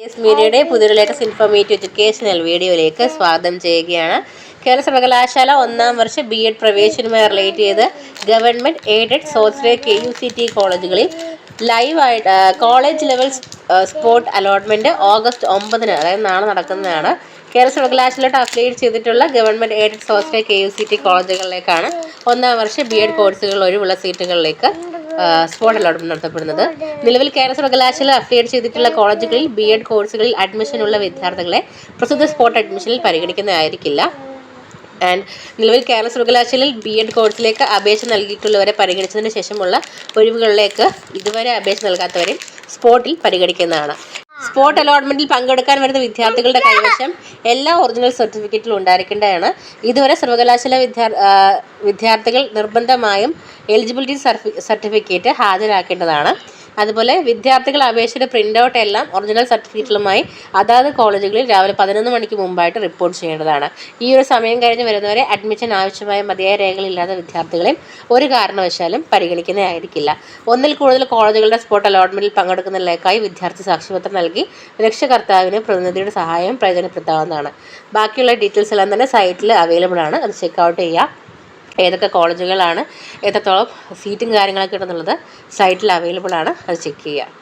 S മീഡിയയുടെ പുതിയൊരു latest informative educational വീഡിയോയിലേക്ക് സ്വാഗതം ചെയ്യുകയാണ്. കേരള സർവകലാശാല ഒന്നാം വർഷ BEd പ്രവേശനവുമായി റിലേറ്റ് ചെയ്ത് ഗവൺമെൻറ് എയ്ഡഡ് സ്വാശ്രയ KUCT കോളേജുകളിൽ ലൈവായിട്ട് college level spot allotment August 9-ന്, അതായത് നാളെ നടക്കുന്നതാണ്. കേരള സർവകലാശാലയിട്ട് അഫിലിയേറ്റ് ചെയ്തിട്ടുള്ള ഗവൺമെൻറ് എയ്ഡഡ് സ്വാശ്രയ KUCT കോളേജുകളിലേക്കാണ് ഒന്നാം വർഷ BEd കോഴ്സുകളിൽ ഒഴിവുള്ള സീറ്റുകളിലേക്ക് സ്പോട്ട് അലോട്ട്മെന്റ് നടത്തപ്പെടുന്നത്. നിലവിൽ കേരള സർവകലാശാല അഫിലിയേറ്റ് ചെയ്തിട്ടുള്ള കോളേജുകളിൽ BEd കോഴ്സുകളിൽ അഡ്മിഷനുള്ള വിദ്യാർത്ഥികളെ പ്രസ്തുത സ്പോട്ട് അഡ്മിഷനിൽ പരിഗണിക്കുന്നതായിരിക്കില്ല. ആൻഡ് നിലവിൽ കേരള സർവകലാശാലയിൽ BEd കോഴ്സിലേക്ക് അപേക്ഷ നൽകിയിട്ടുള്ളവരെ പരിഗണിച്ചതിന് ശേഷമുള്ള ഒഴിവുകളിലേക്ക് ഇതുവരെ അപേക്ഷ നൽകാത്തവരെ സ്പോട്ടിൽ പരിഗണിക്കുന്നതാണ്. സ്പോട്ട് അലോട്ട്മെന്റിൽ പങ്കെടുക്കാൻ വരുന്ന വിദ്യാർത്ഥികളുടെ കൈവശം എല്ലാ ഒറിജിനൽ സർട്ടിഫിക്കറ്റുകളും ഉണ്ടായിരിക്കേണ്ടതാണ്. ഇതുവരെ സർവകലാശാല വിദ്യാർത്ഥികൾ നിർബന്ധമായും എലിജിബിലിറ്റി സർട്ടിഫിക്കറ്റ് ഹാജരാക്കേണ്ടതാണ്. അതുപോലെ വിദ്യാർത്ഥികൾ അപേക്ഷയുടെ പ്രിൻ്റ് ഔട്ട് എല്ലാം ഒറിജിനൽ സർട്ടിഫിക്കറ്റുകളുമായി അതാത് കോളേജുകളിൽ രാവിലെ 11 മണിക്ക് മുമ്പായിട്ട് റിപ്പോർട്ട് ചെയ്യേണ്ടതാണ്. ഈ ഒരു സമയം കഴിഞ്ഞ് വരുന്നവരെ അഡ്മിഷൻ ആവശ്യമായ മതിയായ രേഖകളില്ലാത്ത വിദ്യാർത്ഥികളെയും ഒരു കാരണവശാലും പരിഗണിക്കുന്നതായിരിക്കില്ല. ഒന്നിൽ കൂടുതൽ കോളേജുകളുടെ സ്പോട്ട് അലോട്ട്മെന്റിൽ പങ്കെടുക്കുന്നതിലേക്കായി വിദ്യാർത്ഥി സാക്ഷ്യപത്രം നൽകി രക്ഷകർത്താവിന് പ്രതിനിധിയുടെ സഹായം പ്രയോജനപ്പെടുത്താവുന്നതാണ്. ബാക്കിയുള്ള ഡീറ്റെയിൽസ് എല്ലാം തന്നെ സൈറ്റിൽ അവൈലബിൾ ആണ്. അത് ചെക്കൗട്ട് ചെയ്യുക. ഏതൊക്കെ കോളേജുകളാണ്, എത്രത്തോളം സീറ്റും കാര്യങ്ങളൊക്കെ ഉണ്ടെന്നുള്ളത് സൈറ്റിൽ അവൈലബിൾ ആണ്. അത് ചെക്ക് ചെയ്യുക.